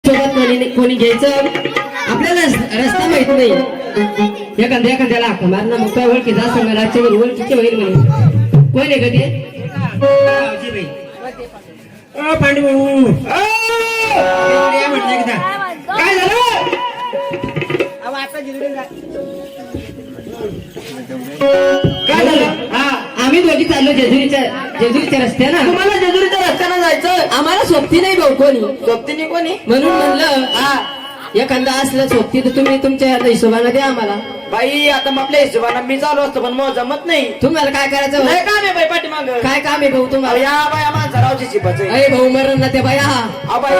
सोबत कोणी घ्यायचं आपल्याला रस्ता माहित नाही एखाद्याला हाक मारणं मग काय ओळखीचा असं रातच्या ओळखीचे होईल म्हणे कोण आहे कधी पांडू काय झालं काय झालं हा आम्ही दोघी चाललो जेजुरीच्या रस्त्यानं तुम्हाला जेजुरीच्या रस्त्यानं जायचं आम्हाला सोबती नाही भाऊ कोणी सोबतीने कोणी म्हणून म्हणलं हा एखादा असलं सोबती तर तुम्ही तुमच्या हिशोबाने द्या आम्हाला बाई आता मग आपल्या हिशोबानं मी चालू असतो पण मग जमत नाही तुम्हाला काय करायचं काय काम आहे बाई पाठीमाग काय काम आहे भाऊ तुम्हाला या बाया माणसा रावची शिपाचं अरे भाऊ मरण ना त्या बाया हा बाई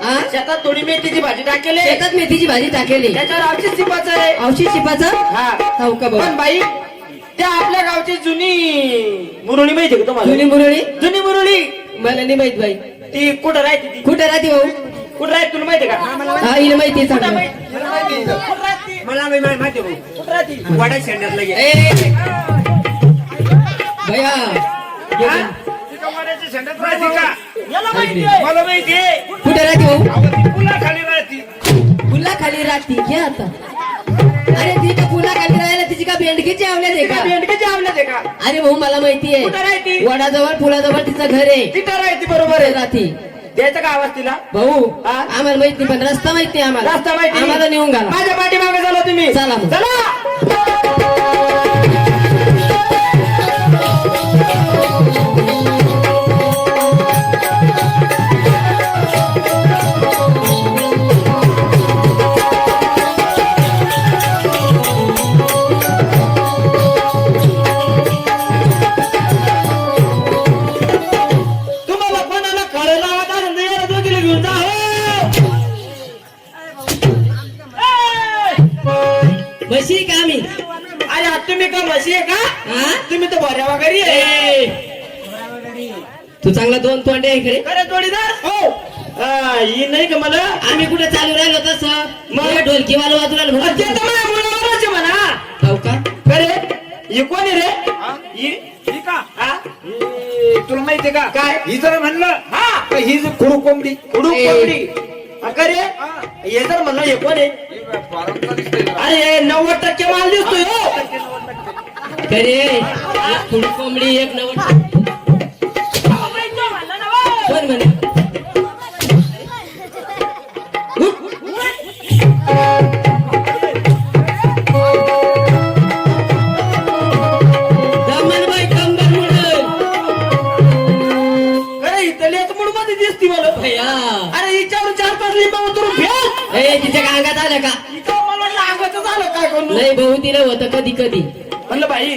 हा? शेतात थोडी मेथीची भाजी टाकेली शेतात मेथीची भाजी टाकेली त्याच्यावर आवची शिपाचं आहे औषध शिपाचं हा हो का भाऊ पण बाई त्या आपल्या गावची जुनी मुरळी माहिती का तुम्हाला जुनी मुरळी जुनी मुरळी मला नाही माहित बाई ती कुठं राहते ती कुठे राहते भाऊ कुठं राहते तुला माहिती का हा हिला माहिती आहे कुठं चांगलं. राहते मला माहिती भाऊ कुठं राहते वाडा शेंड्यातला गे ए भैया वाड्याच्या शेंड्यात राहते का याला माहिती आहे मला माहिती आहे कुठे राहते भाऊ ती पुला खाली राहते पुला खाली राहते घ्या आता अरे ती का पुला खाली राहायला तिची का बेंडकीची आवल्यात आहे का बेंडकेच्या आवल्यात आहे का अरे भाऊ मला माहिती कुठं आहे राहते वडाजवळ पुलाजवळ तिचं घर आहे तिथं राहते बरोबर आहे राहते द्यायचं का आवाज तिला भाऊ हा? आम्हाला माहित नाही पण रस्ता माहिती आहे आम्हाला रस्ता माहिती आम्हाला नेऊन घाला माझ्या पाठीमागे झाला तुम्ही चला मग. चला तुम्हाला कोणाला खरं लावत असेल तर याला दोघीला घेऊन जा हो. म्हशी का आम्ही अरे आता तुम्ही का म्हशी आहे का हा तुम्ही तर बऱ्या वगैरे आहे तू चांगला दोन तोंडे आहे खरे खरं जोडीदार हो ही नाही का मला आम्ही कुठे चालू राहिलो तसं मग ढोलकीवाला वाजू राहिलो ते तर माझ्या मुलावरच आहे म्हणा हो का खरे ही कोण आहे रे ही का हा? तुला माहितीये का काय? ही जर म्हणलं हा तर ही जी खुडू कोंबडी खुडूक ए. कोंबडी खरे हे जर म्हणलं हे कोण आहे अरे 90% माल दिसतोय हो खरे थोडी कोंबडी एक नवट कोण म्हणे दमनबाई कंबर मुडल खरे इथल्याच मूड मध्ये दिसती मला भैया अरे हिच्यावर 4-5 लिंबा उतरून फेल ए तिच्या अंगात आलं का इथं मला लागत झालं काय करू नाही भाऊ तिला होतं कधी कधी म्हणलं बाई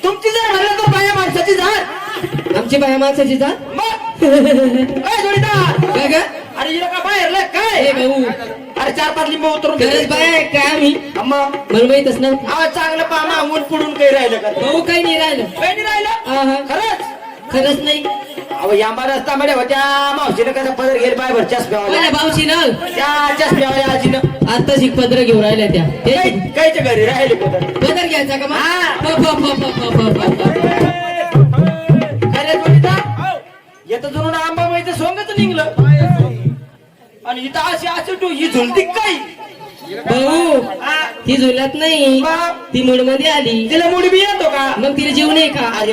तुमची जर म्हणलं तर बाया माणसाची झाड आमची बाया माणसाची जात मग काय जोडीदार काय ग अरे हिला का बाहेर काय ए भाऊ अरे 4-5 लिंबा उतरून खरंच बाया आहे काय आम्ही मग मला माहितच नव्हतं आवाज चांगलं पामा ऊन पुढून काही राहिलं का भाऊ काही नाही राहिलं काही नाही राहिलं आहा. खरंच खरंच नाही अहो यामा रस्ता मध्ये होत्या मावशीनं कसं पदर घेईल पायभर चष्म्यावाल्या माझ्या भाऊची ना त्या चष्म्यावाल्या आजीनं आता शिकपत्र घेऊन राहिल्या त्या ते कायच्या घरी राहिले पदर पदर घ्यायचा का मग? हा. फ, फ, फ, फ, फ, फ, फ. अरे जोडीदार येतं जुनं आंबा माहिती सोंगच निघलं आणि इथं अशी अशी तू ही झुलती काय भाऊ हा? ती झुलत नाही मग? ती मूड मध्ये आली तिला मुडी बी येतो का मग तिला जीव नाही का अरे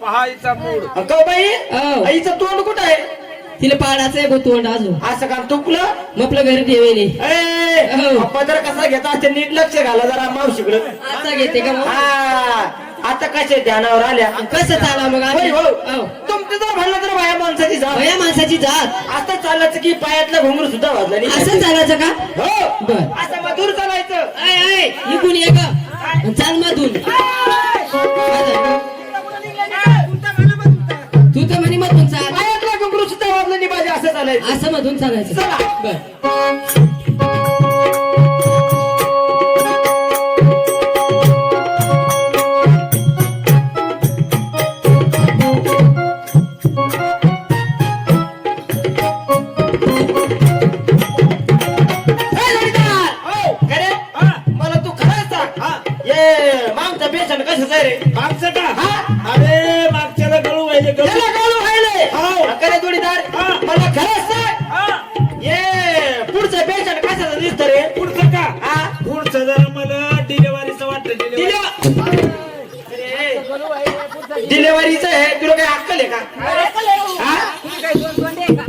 पहायचा मूड का बाई हो. आईचं तोंड कुठं आहे तिला पाडाचं आहे तोंड अजून असं काम तुकलं मग आपलं घरी ठेवेले ए, हो. पदर कसा घेता ते नीट लक्ष घाला जरा मावशीकडं आता घेते का मग हा आता कसे ध्यानावर आल्या कसं चाला मग आम्ही? होय, हो. हो. तुमचं जर म्हणलं तर बाया माणसाची जा भया माणसाची जात आता चालायचं की पायातलं घुंगरू सुद्धा वाजला नाही असं चालायचं का हो बर असं मधुर चालायचं ऐ ऐ इकून ये ग चाल मधून काय झालं? तू तर म्हणे मधून चाल पायातलं घुंगरू सुद्धा वाजलं नाही पाहिजे असं चालायचं असं मधून चालायचं चला. बर ए, जोडीदार! खरे? मला तू खरंच सांग ये मागचा पेशंट कशाच आहे रे मागचं का हा? अरे मागच्याला गळू व्हायले त्याला गळू गाळू व्हायले हो. खरे जोडीदार हा. मला खरंच सांग ये ना हा?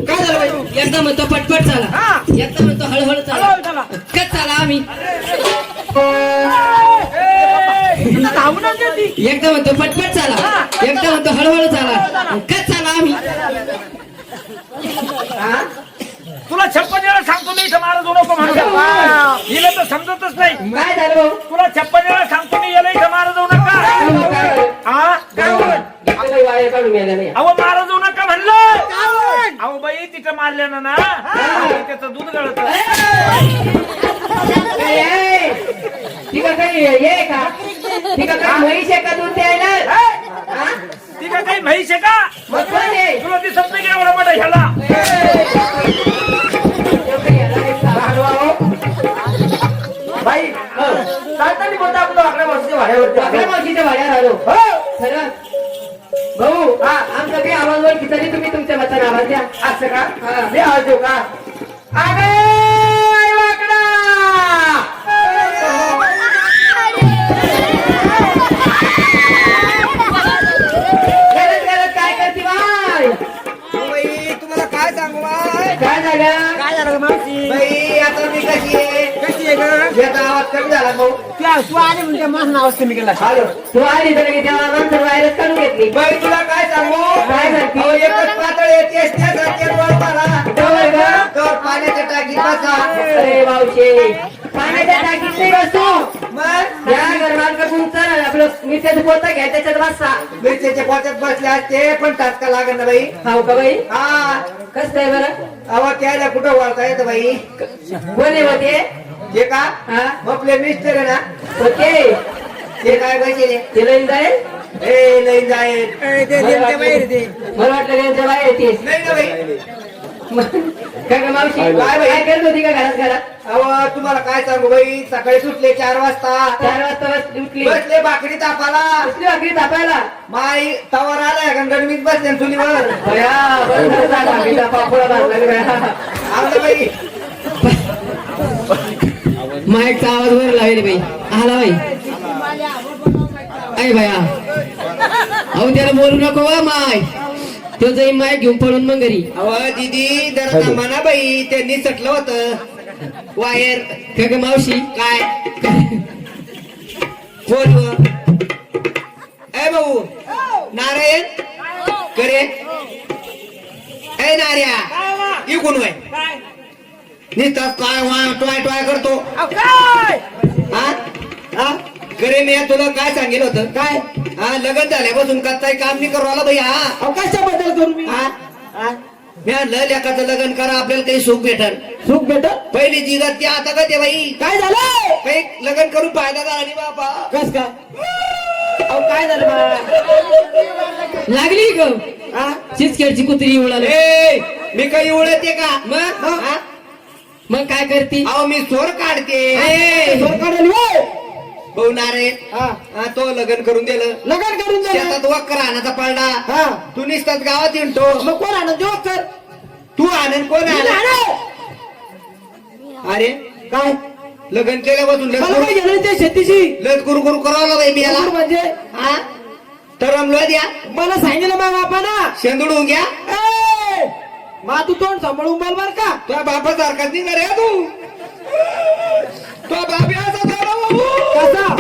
काय झालं बाई एकदा म्हणतो पटपट चाला हा. एकदा म्हणतो हळूहळू चाला हळूहळू चला. कच चाला आम्ही धावू नका ती. एकदा म्हणतो पटपट चाला हा. एकदा म्हणतो हळूहळू चाला कच चाला आम्ही हा? तुला 56 वेळा सांगतो मी इथं मारा जाऊ नको म्हणून हिला तर समजतच नाही. काय झालं भाऊ तुला 56 वेळा सांगतो मी याला इथं मारा जाऊ नका. हा काय म्हणत? वायर काढून गेला नाही अहो मारा जाऊ नका म्हणलं. अहो बाई तिथं मारल्यानं ना त्याचं दूध गळत. ठीक आहे काही ये का ठीक आहे काही म्हैस आहे का दूध द्यायला हा? ती का काही म्हैस आहे का? मग कोण आहे? तुला दिसत नाही का एवढा मोठा ह्याला? बाई चालताना बोलता आपण आपल्या वर्षाच्या भाड्यावरती आपल्या मावशीच्या भाड्यावर आलो खरं भाऊ हा आमचा काही आवाज ओळखी तरी तुम्ही तुमच्या मताने आवाज द्या असं का हा. मी आवाज देऊ का अरे वाकडा गरज गरज काय करते बाय बाई तुम्हाला काय सांगू बाई काय झालं काय झालं मावशी बाई आता मी कशी आहे याचा आवाज कमी झाला भाऊ तू आली म्हणजे माझं नाव कमी केला हॅलो तू आली तर की तेव्हा नंतर वायरच काढून घेतली बाई तुला काय सांगू काय सांगते? अहो, एकच पातळ येते त्यासारखे मला जवळ का? तर पाण्याच्या टाकीत बसा अरे मावशी पाण्याच्या टाकीत नाही बसतो मग या घरमालकाकडून चल आपलं मिठाचं पोतं घ्या त्याच्यात बसा मिरच्याच्या पोत्यात बसले असते पण टाचका लागत ना बाई खाऊ का बाई हा कसं आहे बरं अहो त्याला कुठं वळता येतं बाई कोण होते हे का हा आपले मिस्टर आहे ना होते ते काय बसले ते लईन जाईल ए नाही जाईल मला वाटलं त्यांच्या बाहेर येतेस नाही ना बाई काय का मावशी काय बाई? काय करत होती का घरात अहो तुम्हाला काय सांगू बाई सकाळी सुटले 4 वाजता 4 वाजता उठली बसले भाकरी तापाला कसली भाकरी तापायला माई तवर आलाय गंगण मीच बसले ना चुलीवर बया बरं झालं झालं भाकरीचा पापड बांधला बया. आलं बाई माईकचा आवाज वर लावेल बाई आला बाई आई बाया अहो त्याला बोलू नको वा माय तो जाईन माईक घेऊन पळून मग घरी अहो दीदी जरा म्हणा बाई त्यांनी सटलं होतं वायर काय का मावशी काय फोन ए भाऊ नारायण करे ए नार्या इकून वय नुसतं काय वा टॉय टॉय करतो हा हा करे मी तुला काय सांगेल होतं काय हा लग्न झाल्यापासून काही काम नाही करू आला बाई हा कशाबद्दल करू मी हा मी म्हणलं लेकाचं लग्न करा आपल्याला काही सुख भेटल सुख भेटत पहिली जिगत ती आता का ते बाई काय झालं काही लग्न करून फायदा झाला नाही बाबा कस का अहो काय झालं बा लागली ग हा चिचखेडची कुत्री उडाली ए मी काही ओळखते का मग? हा? मग काय करती अहो मी सोर काढते सोड काढायला होय. भाऊ नारायण हा हा तो लग्न करून दिलं लगन करून दे शेतात वक्कर आणाचा पडला हा तू निसतात गावात येतो मग कोण आणत जोक कर तू आनंद कोण मी आण आणत. अरे काय लग्न केल्यापासून मला काय घेणं त्या शेतीशी लस गुरु गुरु करावं बाई मी याला म्हणजे हा तर रमलो द्या मला सांगितलं मग बापाना शेंदूडून घ्या मा तू तोंड सांभाळून बोल बर का तुझ्या बापासारखाच निघणार रे तू तुझा बाप याचा झाला बाबू कसा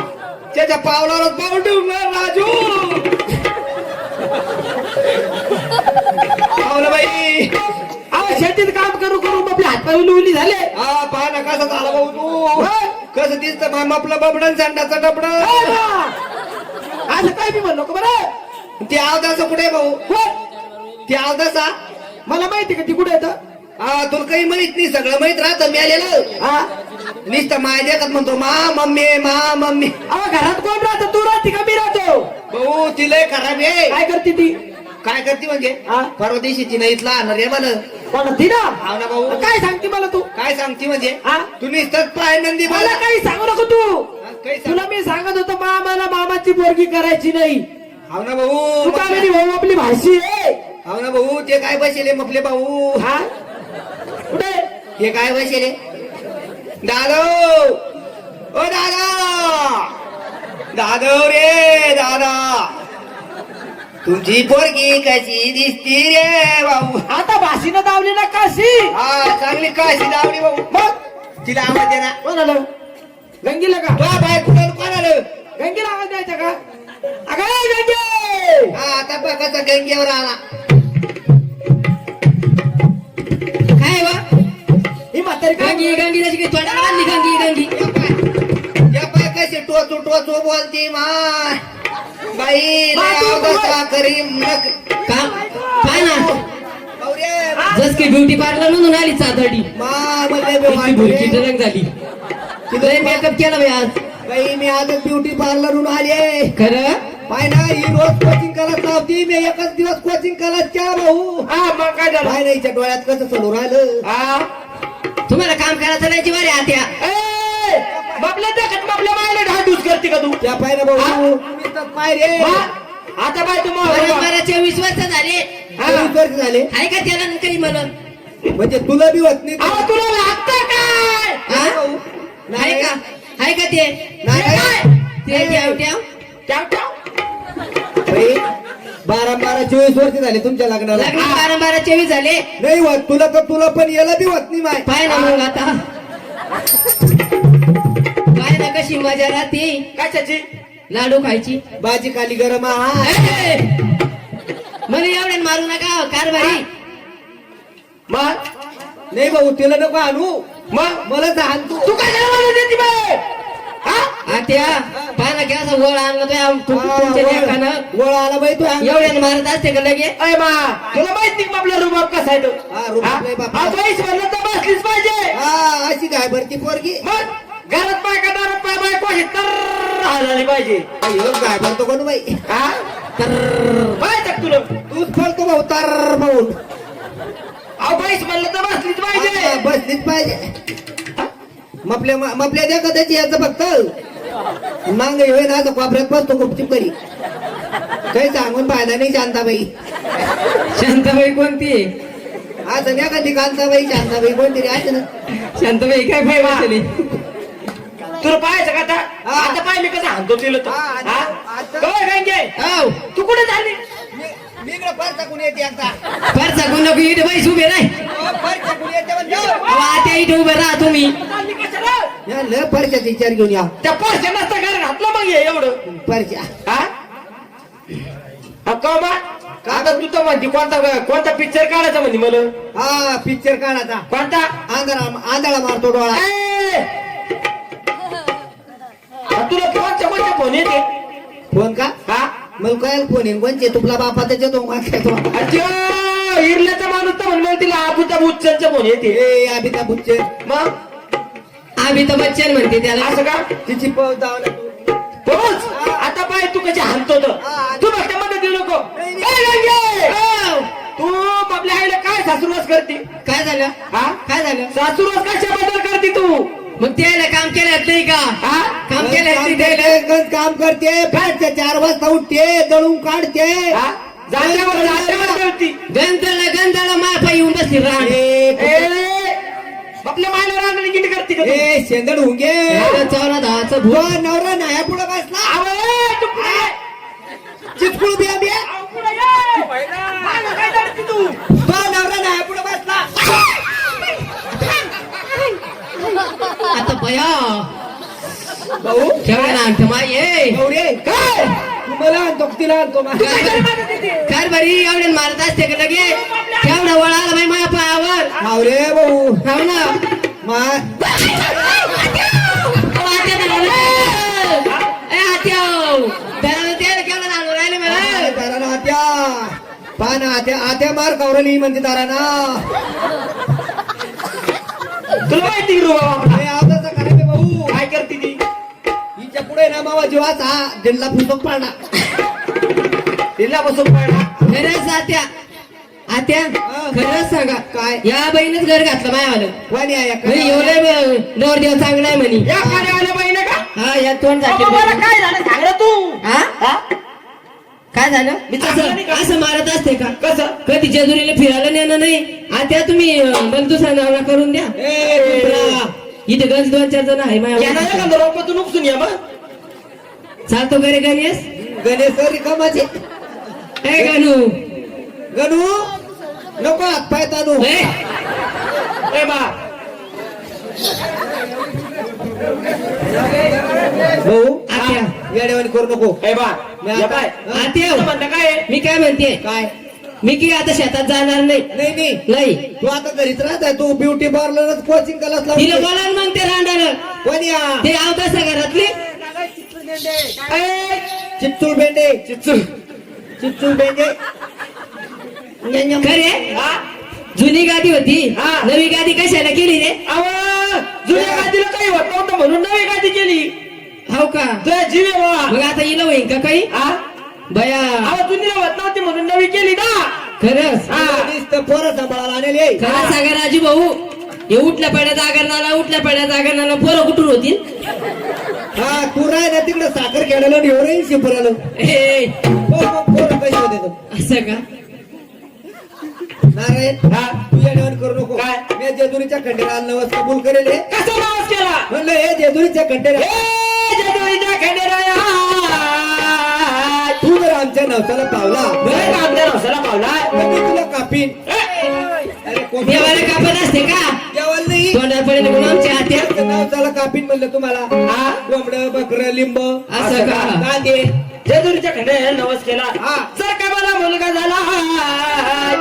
त्याच्या पावलावर पाऊल ठेवणार राजू पावलं बाई अहो शेतीत काम करू करू आपले हातपाय उली झाले हा पहा ना कसा झाला भाऊ तू कसं दिसतं माम आपलं बबडन संडाचं डबड असं काय मी म्हणलो का बरं ते आवदाचं कुठे भाऊ ते आवदाचा मला माहिती का ती कुठे येतं हा तुला काही माहित नाही सगळं माहित राहतं मी आलेलं हा नुसतं माय देतात म्हणतो मा मम्मी अहो घरात कोण राहतो तू राहते का मी राहतो भाऊ ती लय खराब आहे काय करते ती काय करते म्हणजे हा? परवा दिवशीची नाही इथला आणणार आहे मला कोण ती ना हा ना भाऊ काय सांगते मला तू काय सांगते म्हणजे हा? तू नुसतंच पाय नंदी मला मला काही सांगू नको तू काही सांग तुला मी सांगत होतो मामाला मामाची पोरगी करायची नाही हाव ना तू भाऊ का मेरी भाऊ आपली भाषी आहे हाव ना भाऊ ते काय बसेले मपले भाऊ हा कुठे हे काय बसेले दादा ओ दादा दादा रे दादा तुमची पोरगी कशी दिसती रे भाऊ. आता भाषीनं दावली ना काशी. हा चांगली काशी लावली भाऊ. मग तिला आवाज दे ना. कोणाला गंगीला का तुला बाय कुठं कोणाला. गंगीला आवाज द्यायचा का? अगं ए गंगे. हा आता बघा गंगेवर आला. काय वा ही म्हातारी काय गंगी गंगी जशी काही तोंडाला बांधली गंगी गंगी. या पाय कशी टोचू टोचू बोलती माय बाई. मा, तू अवदसा करी नक. काम काय ना गौरे, जस की ब्युटी पार्लर म्हणून आली चादडी मा मला बे इतकी भुरकी वाटते. टलक झाली. तिला मेकअप केला बाई आज. बाई मी आज ब्युटी पार्लरहून आले. खरं पाय ना ही रोज कोचिंग करत नव्हती. मी एकच दिवस कोचिंग करत केला भाऊ. हा मग काय झालं? पाय ना हिच्या डोळ्यात कसं चढू राहिलं. हा तुम्हाला काम करायचं नाही जीवारी आत्या. ए बापल्या देखत बापल्या मायला ढाडूस करते का तू? त्या पाय ना भाऊ नुसतं पाय रे. हा? आता बाय तुम्हाला मला 24 वर्ष झाले. 24 वर्ष झाले आहे का त्याला काही म्हणून म्हणजे तुला बी होत नाही. अहो तुला लागतं काय? हा? भाऊ. आहे का आहे का ते नाही. ते ठेव ठेव. ठेव, ठेव. बाई 12-24 वर्ष झाले तुमच्या लग्नाला. लग्न 12-24 झाले. नाही होत तुला तर तुला पण याला बी होत नाही माय. पाय ना मग आता पाय ना कशी मजा राहते. कशाची? लाडू खायची. भाजी खाली गरम हा. ए! मला एवढ्या मारू नका कारभारी. मग नाही भाऊ तिला नको आणू. मग मला सांग तू. तू काय म्हणून देते बाय? हा? आत्या पाय ना घ्या असं वळ आणलं तुमच्या लेकानं. वळ आला बाई तू. एवढ्यानं मारत असते का लगे. अय मा तुला माहिती का आपला रुबाब कसा आहे तो? हा, रुबाब लय बाप. हा, बाईस म्हणलं तर बसलीच पाहिजे. हा अशी काय भरती पोरगी. मग घरात पाय का दारात पाय बायको अशी तर हलाली पाहिजे. अय्यो, काय भरतो कोण बाई. हा पाय टाक तुला. तूच फळतो भाऊ तर भाऊ. अहो बाईस म्हणलं तर बसलीच पाहिजे. बसलीच पाहिजे. मपल्या द्या कदाचित याचं फक्त मांग होय ना तर कोपऱ्यात बसतो गुपचूप करी. काही सांगून फायदा नाही शांताबाई. शांताबाई कोणती आहे? असं नाही कधी कांताबाई शांताबाई कोणतरी आहे ना. शांताबाई काय फायदा झाली. तुला पाहायचं का आता? हा. आता पाय मी कसं हाणतो तिला तो. हा, हा? आता- काय गंगे आव तू कुठे झाली? मी इकडे फार टाकून येते आता. फार सांगू नको इथे बाईस उभे नाही. फार टाकून येते म्हणजे. अहो, आत्या इथे उभे राहा तुम्ही. चालली कशाला? या लय फरशाचा विचार घेऊन या. त्या पैसे नसता घर घातलं मग हे एवढं. फरशा हा? हा, का मा? आता तू तर म्हणते कोणता पिक्चर काढायचा म्हणजे मला? हा पिक्चर काढायचा. कोणता? आंधळा मारतो डोळा. ए! हा, तुला कोणच्या फोन येते? फोन का हा? मग काय फोन येईन कोणचे तुपला बापा त्याच्या तो अच्छा हिरल्याचा माणूस तर म्हणलं तिला अबुता बुच्चनचा फोन येते. अमिताभ बच्चन. मग अमिताभ बच्चन म्हणते त्याला. असं का? तिची पळत धावला तू. पोहोच आता पाय तू कशी हाणतो तर. हा. तू फक्त मध्ये देऊ नको. नाही, ए, नाही. गंगे! आव, तू आपल्या आईला काय सासूरवास करते? काय झालं हा? काय झालं. सासूरवास कशाबद्दल करते तू? मग त्याला काम केलं नाही का. हा? काम केलं काम नाही त्याला. करते, काम करते फॅटच्या 4 वाजता उठते दळून काढते. हा? जात्यावर करती. गंधाला मापा येऊन बसली राहण. ए, आपल्या मायला राहणारी गिंड करते का तू? ए शेंदड हुंगे. चौरा दहाचं तो भूत. नवरा नाया पुढे बसला. आवळे, तू पुढे ये. चिचकुळ बिया बिया. आव, पुढे ये. मागं काय करते तू? तो नवरा नाया पुढे बसला. आता बया भाऊ केवढ्या नाट माय ये. गौरे काय तुम्हाला आणतो तिला आणतो मा. काय बरी एवढ्या मारत असते का लगे. केवढा वळाला बाई माझ्या पायावर. हाव रे भाऊ हो ना. मा आत्या धरलं. ए, आत्या धरलं ते केवढं लागू राहिले मला. तारा आत्या पान आत्या मार कौरली म्हणते ताराना. तुला माहिती का बाबा? हे आवताचा खराब आहे भाऊ. काय करते ती? हिच्या पुढे ना मावा जीवाचा दिंडला पुस्तक पाडला. तिला बसून पाहिला. खरंच आत्या आत्या खरंच सांगा काय? या बाईनेच घर घातलं मायावालं. कोणी आहे म्हणे एवढं नवरदेव चांगला आहे म्हणे. या कार्याला बहिणी का? हा या तोंड बाबा, मला झाले. काय झालं सांग ना तू. हा हा? काय झालं मी चांगलं नाही का? असं मारत असते का. कसं? कधी जेजुरीला फिरायला नेणं नाही. आता तुम्ही मला दुसरा नवरा करून द्या. ए, इथे गंज 2-4 जण आहे यांना माझ्या. एखादं रोपातून उपसून या मग. चालतो घरी गणेश. गणेश रिकामाचे. ए गणू गणू नको हात पाय तानू ए, ए बा भाऊ आत्या. वेळेवाणी करू नको ए बा या बाय आत्या. तुझं म्हणणं काय आहे? मी काय म्हणते काय मी की आता शेतात जाणार नाही नाही नाही नाही तू आता घरीच राहत आहे तू ब्युटी पार्लरच कोचिंग क्लास तिला लावली बोला ना मग ते रांडाला कोणी या ते आवतास घरातली चिच्चूल बेंडे चिच्चूल बेंडे खरे हा? जुनी गादी होती हा. नवी गादी कशाला केली रे अहो, जुन्या गादीला काही होत नव्हतं म्हणून नवी गादी केली हो का तुझ्या जीव आहे बाबा मग आता येलं होईन का काही हा? बया अहो जुनीला होत नव्हती म्हणून नवी केली ना खरंच हा. पोरं सांभाळायला आणले खरं सांगा राजू भाऊ हे उठल्या पड्या जागरणाला पोरं कुठून होतील हा तू राह ना तिकडे साखर खेळायला एवढंही शिंपराला ए, पोरं पैसे होते असं का नारायण हा? तू येण्यावर करू नको काय? मी जेजुरीच्या खंडेराला नवस कबूल करेल हे. कसा नाव केला म्हणलं हे जेजुरीच्या खंडेरा ए, जेजुरीच्या खंडेराया. तू जर आमच्या नवसाला पावला बरं का आमच्या नवसाला पावला तर मी तुला कापीन ए, अरे कोण देवाला कापत असते का देवाला नाही तोंडात पडेल म्हणून आमच्या हात्या नवसाला कापीन म्हणलं तुम्हाला हा? कोंबड बकर लिंब असं का? कांदे जेजुरीच्या खंडेराया नवस केला हा. जर का मला मुलगा झाला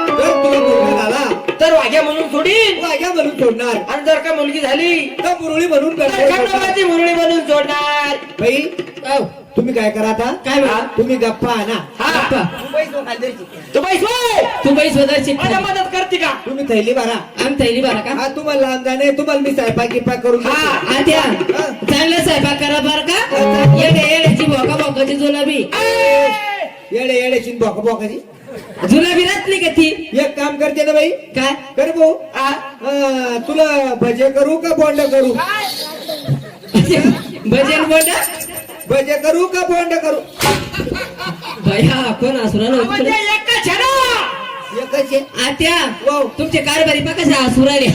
जर तुला मुलगा झाला तर वाघ्या म्हणून सोडीन वाघ्या म्हणून सोडणार आणि जर का मुलगी झाली तर मुरळी म्हणून तर करणार. खंडोबाची मुरळी म्हणून सोडणार बाई औ, तुम्ही काय करा आता काय म्हणा? तुम्ही गप्पा आणा हा गप्पा. तू पैसे तू बाई स्वतःची मला मदत करते का तुम्ही थैली भरा आम थैली बरा का हा तुम्हाला लहान जाणे तुम्हाला मी स्वयंपाक गिपाक करून देतो. हा. आत्या चांगला स्वयंपाक करा बर का येड्याची भोकाची जुलाबी येडे येड्याची बोका बोकाची जुलाबी राहतली का ती एक काम करते ना बाई काय कर भाऊ हा? तुला भजे करू का बोंड करू भजन बोट भजे करू का बोंड करू भया कोण असुरा म्हणजे एका छडा एकच आहे. आत्या वाव. तुमचे कारभारी पा कशा असुराले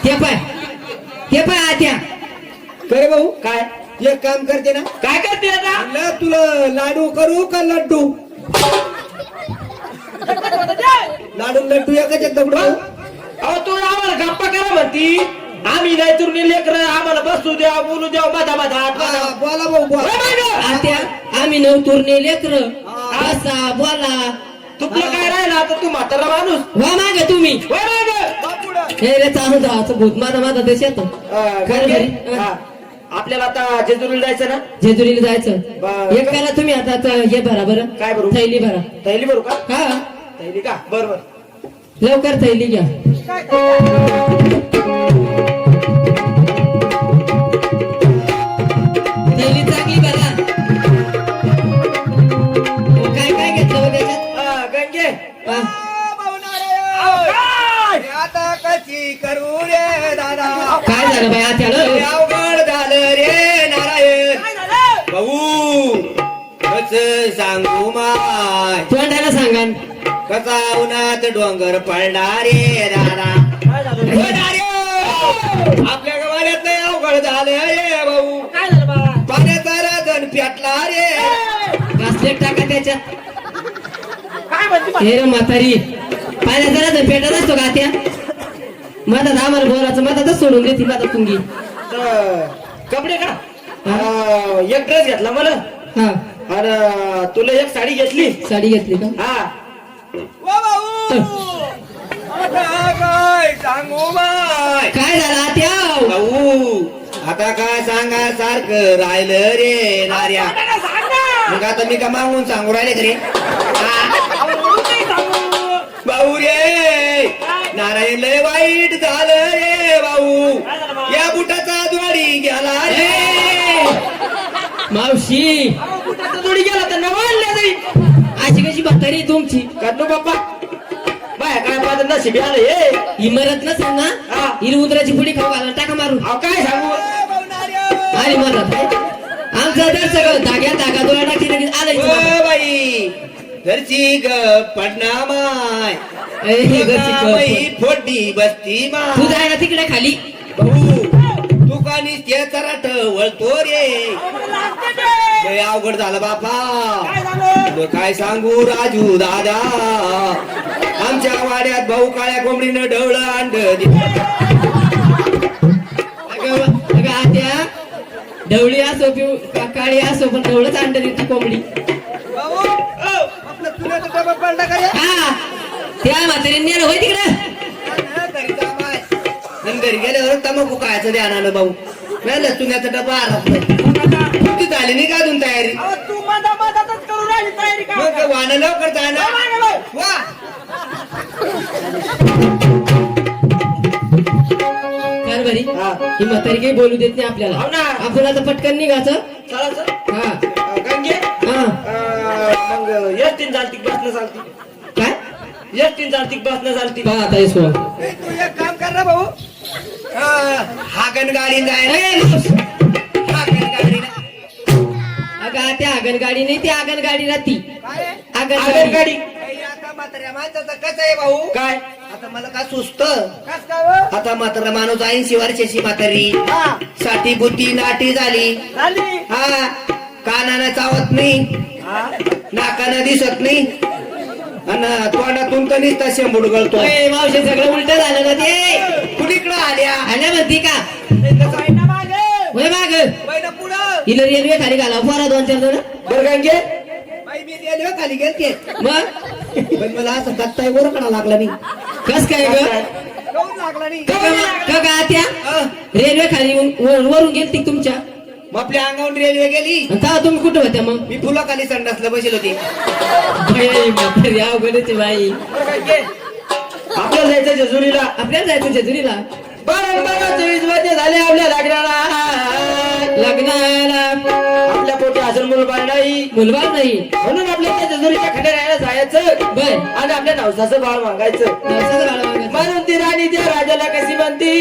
ते पाय आत्या करे भाऊ काय एक काम करते ना काय करते आता म्हणलं तुला लाडू करू का लड्डू लाडू लड्डू एकच आहे दगडू अहो तू आम्हाला गप्पा करा म्हणती आम्ही नाही तुरणी लेकर आम्हाला बसू द्या बोलू द्या मधा मधा बोला भाऊ बोला आत्या आम्ही नवतुरने लेकर बसा बोला तुला काय राहिला आता तू म्हातारा माणूस वा माग तुम्ही होय मागं. हे रे चालू जायचं भूत माझा देश येतो खरं म्हणजे? घरी. हा. आपल्याला आता जेजुरीला जायचं ना जेजुरीला जायचं बरं. एक करा तुम्ही आता हे भरा बरं काय भरू? थैली भरा थैली भरू का हा थैली का बरोबर लवकर थैली घ्या थैली चांगली भरा काय काय घेतलं हो त्याच्यात गंगे हा. आता कशी करू रे दादा काय झालं बाई आत्याला अवघड झालं रे नारायण भाऊ कस सांगू माय तोंडाला सांगा कसा उन्हात डोंगर पडला रे दादा ओ नाऱ्यो! आपल्या गवाऱ्यात नाही अवघड झालं रे भाऊ काय झालं बा पाण्याचा राजन पेटला रे कासलेट टाका त्याच्यात काय म्हणते हे रे म्हातारी पाण्याचा जरा पेटत असतो का त्या माझा आम्हाला बोलायचं माझा सोडून देते माझा तुंगी कपडे का एक ड्रेस घेतला मला हा आणि तुला एक साडी घेतली साडी घेतली का हा काय सांगू माय काय झालं आत्या भाऊ आता काय सांगा सारखं राहिलं रे नार्या मग आता मी का मागून सांगू राहिले घरी भाऊ रे नारायण लय वाईट झालं रे भाऊ या बुटाचा द्वारी गेला रे मावशी थोडी गेला तर नवाळल्या जाईल अशी कशी म्हातारी तुमची काढलो बाप्पा बाय काय माझं नशीब आलं हे इमारत नसेल ना हा. हिर उंदराची पुडी खाऊ घाला टाका मारून अहो काय सांगू आली मदत आमचं दर सगळं धागा दोळा टाकी लगेच आलं इथं. ओ बाई घरची ग पडना माय ए, ही घरची कप. बाई फोडणी बसती तू माय जायला तिकडे खाली भाऊ तू का निस्ते चराट वळतो रे लय अवघड झालं बापा. काय झालं? तुला काय सांगू राजू दादा, आमच्या वाड्यात भाऊ काळ्या कोंबडीनं ढवळं अंड अगं आत्या, ढवळी असो काळी असो पण ढवळच अंड देते कोंबडी. भाऊ आपलं चुन्याचा डबा पडला का रे? हा त्या म्हातारीने नेलं होय तिकडं. घरी जा बाय. आणि घरी गेल्यावर तंबाखू खायचं ध्यानानं भाऊ. नाही चुन्याचा डबा आला ती झाली नाही का अजून तयारी? अहो, तू मधातच करून राहिली तयारी का? मग वाहन लवकर जाय ना. वा कर बरी, हा. ही म्हातारी काही बोलू देत नाही आपल्याला. हो ना. आपण आता पटकन निघायचं. चला चल. हा गंगे हा. मग एसटीन चालती बसणं चालती. काय एसटीन चालती बसणं चालती. पहा आता येसो. तू एक काम कर ना भाऊ. हागण गाडी जाय ए, हागण गाडी अगं त्या आगनगाडी नाही, ती आगनगाडी राहती. काय आगनगाडी. गाडी आता म्हाताऱ्या माणसाचं कसं आहे भाऊ? काय आता मला का सुस्त कस काय हो? आता म्हातारा माणूस 80 वर्षाची म्हातारी, हा साठी बुद्धी नाटी झाली. झाली. हा कानानं चावत नाही, हा नाकानं दिसत नाही, आणि तोंडातून तर निसता शेंबूड गळतो. ए, मावशी सगळं उलट झालं ना ते. कुणीकडं आल्या आल्या म्हणती का बाईना मागे होय माग बाईला पुढं. हिला रेल्वे खाली घाला पोरा 2-4 जण. बरं गंगे बाई मी रेल्वे खाली गेलते मग पण मला असं दत्ताई ओरकडा लागला नाही. कस काय ग काहून लागला नाही? का त्या अं, रेल्वे खाली वरून गेलती तुमच्या. मग आपल्या अंगावून रेल्वे गेली. आणि तेव्हा तुम्ही कुठं होत्या मग. मी फुलाखाली संडासला बसेल होती. बाई, म्हातारी अवघडच आहे बाई. बरं गंगे आपल्याला जायचं जेजुरीला. आपल्याला जायचं जेजुरीला. 12-24 वर्ष झाले आपल्या लग्नाला. लग्नाला आपल्या पोटी अजून मुलबाळ नाही, मुलगा नाही. म्हणून आपल्या त्या जेजुरीच्या खंडाळ्याला जायचं बर आणि आपल्या नवसाचं बाळ मागायचं. नवसाचं बाळ मागायचं. म्हणून ती राणी त्या राजाला कशी म्हणती,